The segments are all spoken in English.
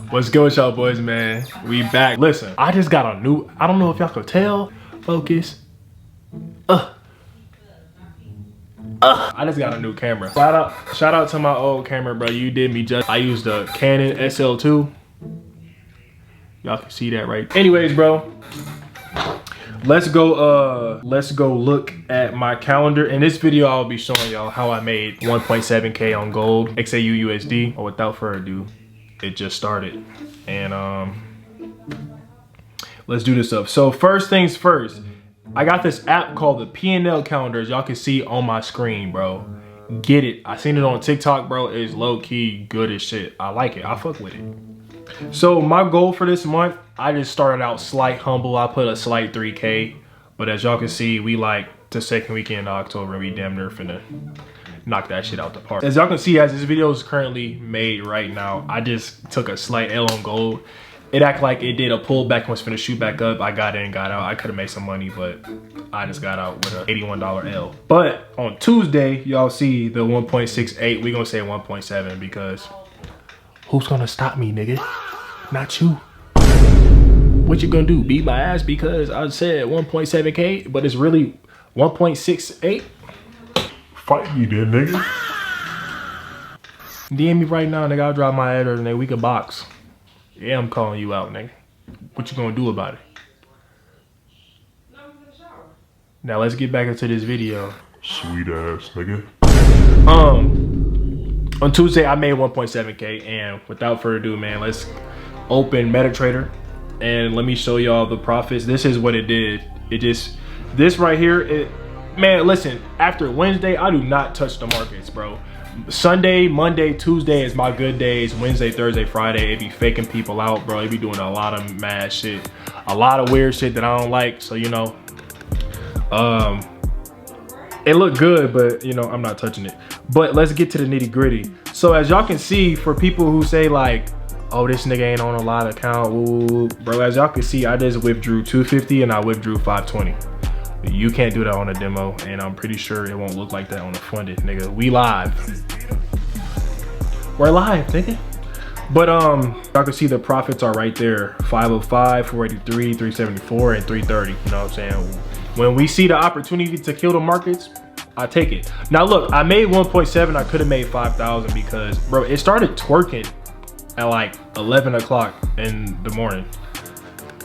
What's good with y'all boys, man? We back. Listen, I just got a new, I don't know if y'all could tell. Focus. I just got a new camera. Shout out to my old camera, bro. You did me just. I used a Canon SL2. Y'all can see that, right? Anyways, bro. Let's go look at my calendar. In this video, I'll be showing y'all how I made 1.7K on gold, XAU USD. Without further ado, it just started. And let's do this up. So first things first, I got this app called the P&L calendar, as y'all can see on my screen, bro. Get it. I seen it on TikTok, bro. It's low-key good as shit. I like it. I fuck with it. So my goal for this month, I just started out slight humble. I put a slight 3K. But as y'all can see, we like the second weekend of October, and we damn near finna knock that shit out the park. As y'all can see, as this video is currently made right now, I just took a slight L on gold. It acted like it did a pullback and was finna shoot back up. I got in, got out. I could have made some money, but I just got out with an $81 L. But on Tuesday, y'all see the 1.68. We gonna say 1.7 because who's gonna stop me, nigga? Not you. What you gonna do? Beat my ass because I said 1.7K, but it's really 1.68? Fight me then, nigga. DM me right now, nigga. I'll drop my address, nigga. We can box. Yeah, I'm calling you out, nigga. What you gonna do about it? Now let's get back into this video. Sweet ass, nigga. On Tuesday, I made 1.7K, and without further ado, man, let's open MetaTrader, and let me show y'all the profits. This is what it did. This right here, man, listen, after Wednesday, I do not touch the markets, bro. Sunday, Monday, Tuesday is my good days. Wednesday, Thursday, Friday, it be faking people out, bro. It be doing a lot of mad shit, a lot of weird shit that I don't like. So, you know, it looked good, but you know, I'm not touching it. But let's get to the nitty gritty. So as y'all can see, for people who say like, oh, this nigga ain't on a lot account, ooh, bro, as y'all can see, I just withdrew 250 and I withdrew 520. You can't do that on a demo, and I'm pretty sure it won't look like that on the funded, nigga. We live. We're live, nigga. But y'all can see the profits are right there. 505, 483, 374, and 330. You know what I'm saying? When we see the opportunity to kill the markets, I take it. Now look, I made 1.7. I could have made 5,000 because, bro, it started twerking at like 11 o'clock in the morning.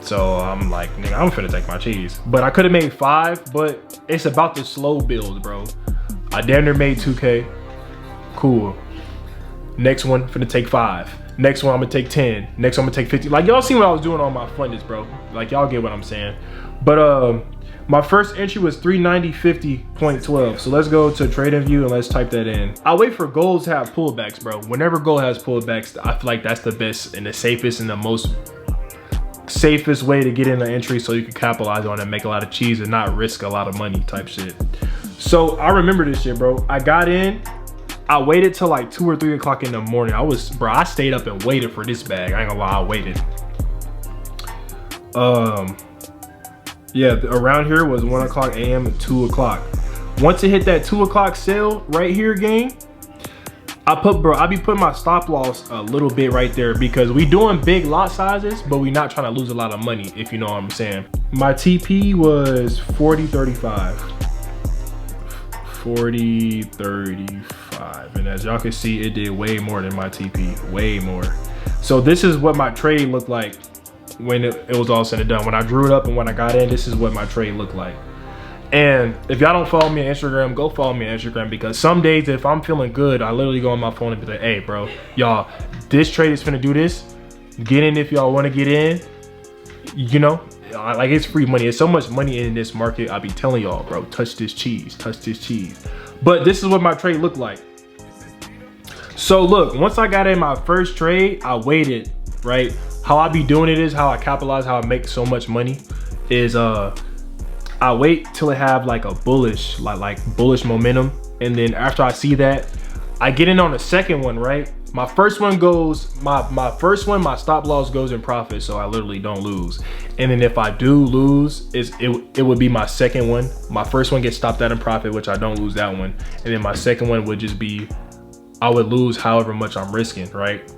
So I'm like, nigga, I'm finna take my cheese. But I could have made 5, but it's about the slow build, bro. I damn near made 2K. Cool. Next one, finna take 5. Next one, I'm gonna take 10. Next one, I'm gonna take 50. Like, y'all seen what I was doing on my funders, bro. Like, y'all get what I'm saying. But my first entry was 390.50.12. So let's go to TradingView and let's type that in. I wait for gold to have pullbacks, bro. Whenever gold has pullbacks, I feel like that's the best and the safest and the most safest way to get in the entry so you can capitalize on it and make a lot of cheese and not risk a lot of money type shit. So I remember this shit, bro. I got in, I waited till like 2 or 3 o'clock in the morning. I stayed up and waited for this bag. I ain't gonna lie, I waited. Yeah, around here was 1 o'clock a.m. and 2 o'clock. Once it hit that 2 o'clock sale right here, gang, I be putting my stop loss a little bit right there because we doing big lot sizes, but we not trying to lose a lot of money, if you know what I'm saying. My TP was 40.35. 40.35, and as y'all can see, it did way more than my TP, way more. So this is what my trade looked like when it was all said and done. When I drew it up and when I got in, this is what my trade looked like. And if y'all don't follow me on Instagram, go follow me on Instagram, because some days if I'm feeling good, I literally go on my phone and be like, hey bro, y'all, this trade is finna do this. Get in if y'all wanna get in. You know, like, it's free money. There's so much money in this market. I be telling y'all, bro, touch this cheese, touch this cheese. But this is what my trade looked like. So look, once I got in my first trade, I waited, right? How I be doing it is, how I capitalize, how I make so much money is, I wait till it have like a bullish, like bullish momentum. And then after I see that, I get in on the second one, right? My first one goes, my stop loss goes in profit, so I literally don't lose. And then if I do lose, it would be my second one. My first one gets stopped out in profit, which I don't lose that one. And then my second one would just be, I would lose however much I'm risking, right?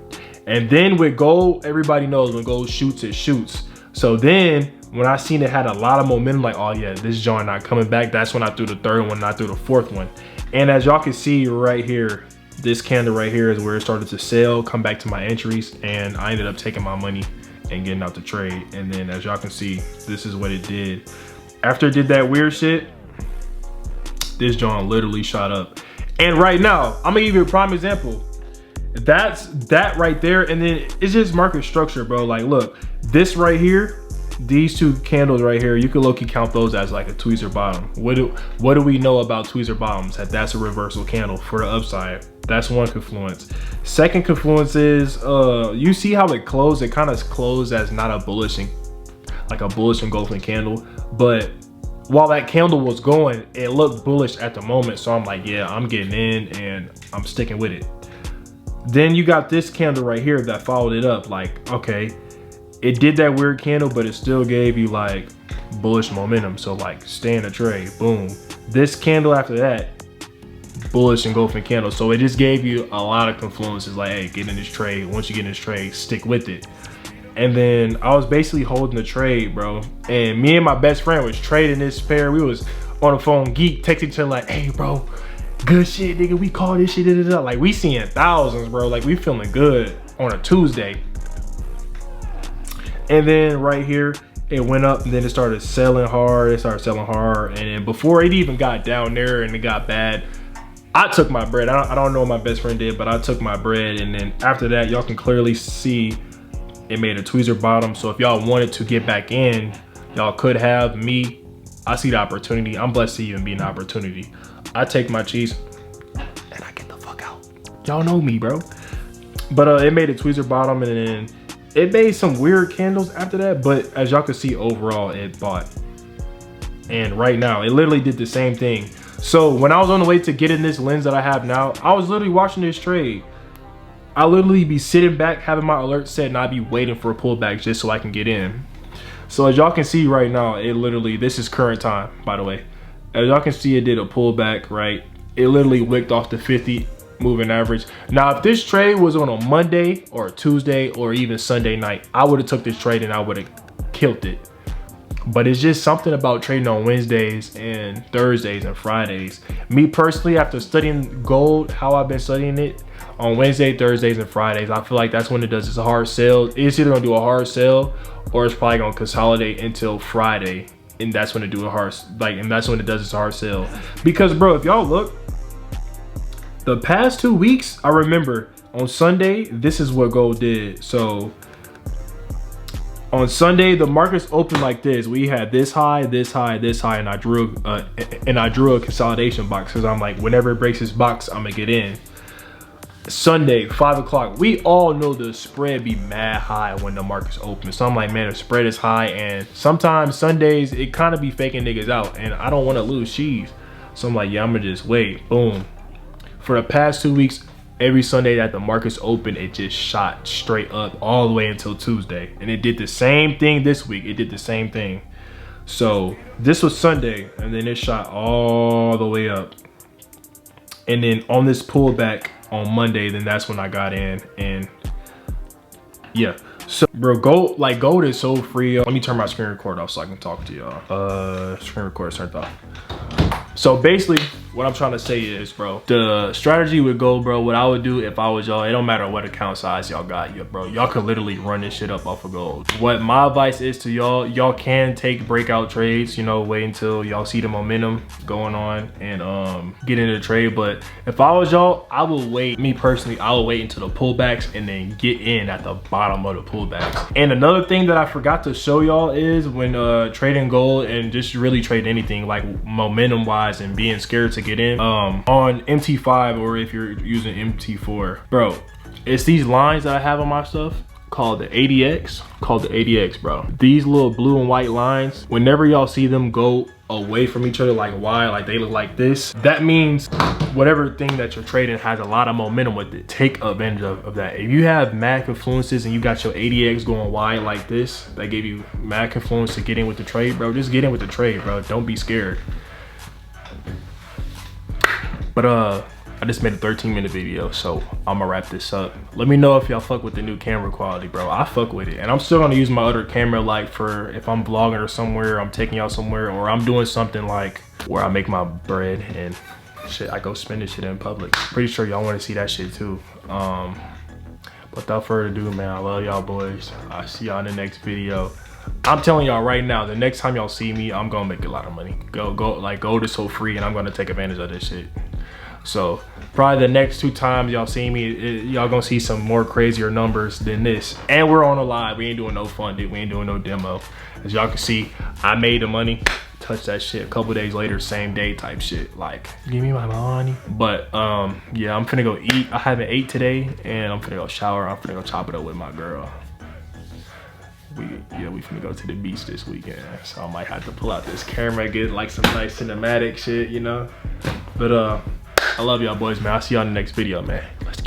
And then with gold, everybody knows when gold shoots, it shoots. So then when I seen it had a lot of momentum, like, oh yeah, this joint not coming back, that's when I threw the third one, I threw the fourth one. And as y'all can see right here, this candle right here is where it started to sell, come back to my entries, and I ended up taking my money and getting out the trade. And then as y'all can see, this is what it did. After it did that weird shit, this joint literally shot up. And right now, I'm gonna give you a prime example. That's that right there, and then it's just market structure, bro. Like, look, this right here, these two candles right here, you can low-key count those as like a tweezer bottom. What do we know about tweezer bottoms? That's a reversal candle for the upside. That's one confluence. Second confluence is you see how it closed? It kind of closed as not a bullish engulfing candle, but while that candle was going, it looked bullish at the moment. So I'm like, yeah, I'm getting in and I'm sticking with it. Then you got this candle right here that followed it up. Like, okay, it did that weird candle, but it still gave you like bullish momentum. So like, stay in the trade, boom. This candle after that, bullish engulfing candle. So it just gave you a lot of confluences, like, hey, get in this trade. Once you get in this trade, stick with it. And then I was basically holding the trade, bro. And me and my best friend was trading this pair. We was on the phone, geek, texting each other like, hey, bro, good shit, nigga. We call this shit, da, da, da. Like, we seeing thousands, bro. Like, we feeling good on a Tuesday. And then right here, it went up, and then it started selling hard. And then before it even got down there and it got bad, I took my bread. I don't know what my best friend did, but I took my bread. And then after that, y'all can clearly see it made a tweezer bottom. So if y'all wanted to get back in, y'all could have. Me, I see the opportunity. I'm blessed to even be an opportunity. I take my cheese and I get the fuck out. Y'all know me, bro. But it made a tweezer bottom, and then it made some weird candles after that. But as y'all can see, overall, it bought. And right now, it literally did the same thing. So when I was on the way to get in this lens that I have now, I was literally watching this trade. I literally be sitting back, having my alert set, and I'd be waiting for a pullback just so I can get in. So as y'all can see right now, it literally, this is current time, by the way. As y'all can see, it did a pullback, right? It literally wicked off the 50 moving average. Now, if this trade was on a Monday or a Tuesday or even Sunday night, I would have took this trade and I would have killed it. But it's just something about trading on Wednesdays and Thursdays and Fridays. Me personally, after studying gold, how I've been studying it, on Wednesday, Thursdays, and Fridays, I feel like that's when it does its hard sell. It's either gonna do a hard sell or it's probably gonna consolidate until Friday. And that's when it do a hard, and that's when it does its hard sell. Because bro, if y'all look, the past 2 weeks, I remember on Sunday, this is what gold did. So on Sunday, the markets opened like this. We had this high, this high, this high, and I drew a consolidation box because I'm like, whenever it breaks this box, I'm gonna get in. Sunday, 5 o'clock, we all know the spread be mad high when the market's open. So I'm like, man, the spread is high, and sometimes Sundays, it kind of be faking niggas out, and I don't want to lose cheese. So I'm like, yeah, I'm gonna just wait, boom. For the past 2 weeks, every Sunday that the market's open, it just shot straight up all the way until Tuesday. And it did the same thing this week. It did the same thing. So this was Sunday, and then it shot all the way up. And then on this pullback on Monday, then that's when I got in. And yeah, so bro, gold is so free. Let me turn my screen record off so I can talk to y'all. Screen record turned off. So basically what I'm trying to say is, bro, the strategy with gold, bro, what I would do if I was y'all, it don't matter what account size y'all got, bro, y'all could literally run this shit up off of gold. What my advice is to y'all, y'all can take breakout trades, you know, wait until y'all see the momentum going on and get into the trade. But if I was y'all, I would wait. Me personally, I would wait until the pullbacks and then get in at the bottom of the pullbacks. And another thing that I forgot to show y'all is when trading gold and just really trading anything like momentum wise and being scared to get in on MT5, or if you're using MT4, bro, it's these lines that I have on my stuff called the ADX, bro. These little blue and white lines, whenever y'all see them go away from each other, like why, like they look like this, that means whatever thing that you're trading has a lot of momentum with it. Take advantage of that. If you have mad confluences and you got your ADX going wide like this, that gave you mad confluence to get in with the trade, bro, just get in with the trade, bro. Don't be scared. But I just made a 13-minute video, so I'm gonna wrap this up. Let me know if y'all fuck with the new camera quality, bro. I fuck with it. And I'm still gonna use my other camera, like for if I'm vlogging or somewhere, I'm taking y'all somewhere, or I'm doing something like where I make my bread and shit, I go spend this shit in public. Pretty sure y'all wanna see that shit too. Without further ado, man, I love y'all boys. I'll see y'all in the next video. I'm telling y'all right now, the next time y'all see me, I'm gonna make a lot of money. Gold is so free and I'm gonna take advantage of this shit. So probably the next 2 times y'all see me, y'all gonna see some more crazier numbers than this. And we're on a live, we ain't doing no funded, we ain't doing no demo. As y'all can see, I made the money, touched that shit a couple days later, same day type shit. Like, give me my money. But yeah, I'm finna go eat. I haven't ate today and I'm finna go shower. I'm finna go chop it up with my girl. We finna go to the beach this weekend, so I might have to pull out this camera, get like some nice cinematic shit, you know. But I love y'all boys, man. I'll see y'all in the next video, man. Let's get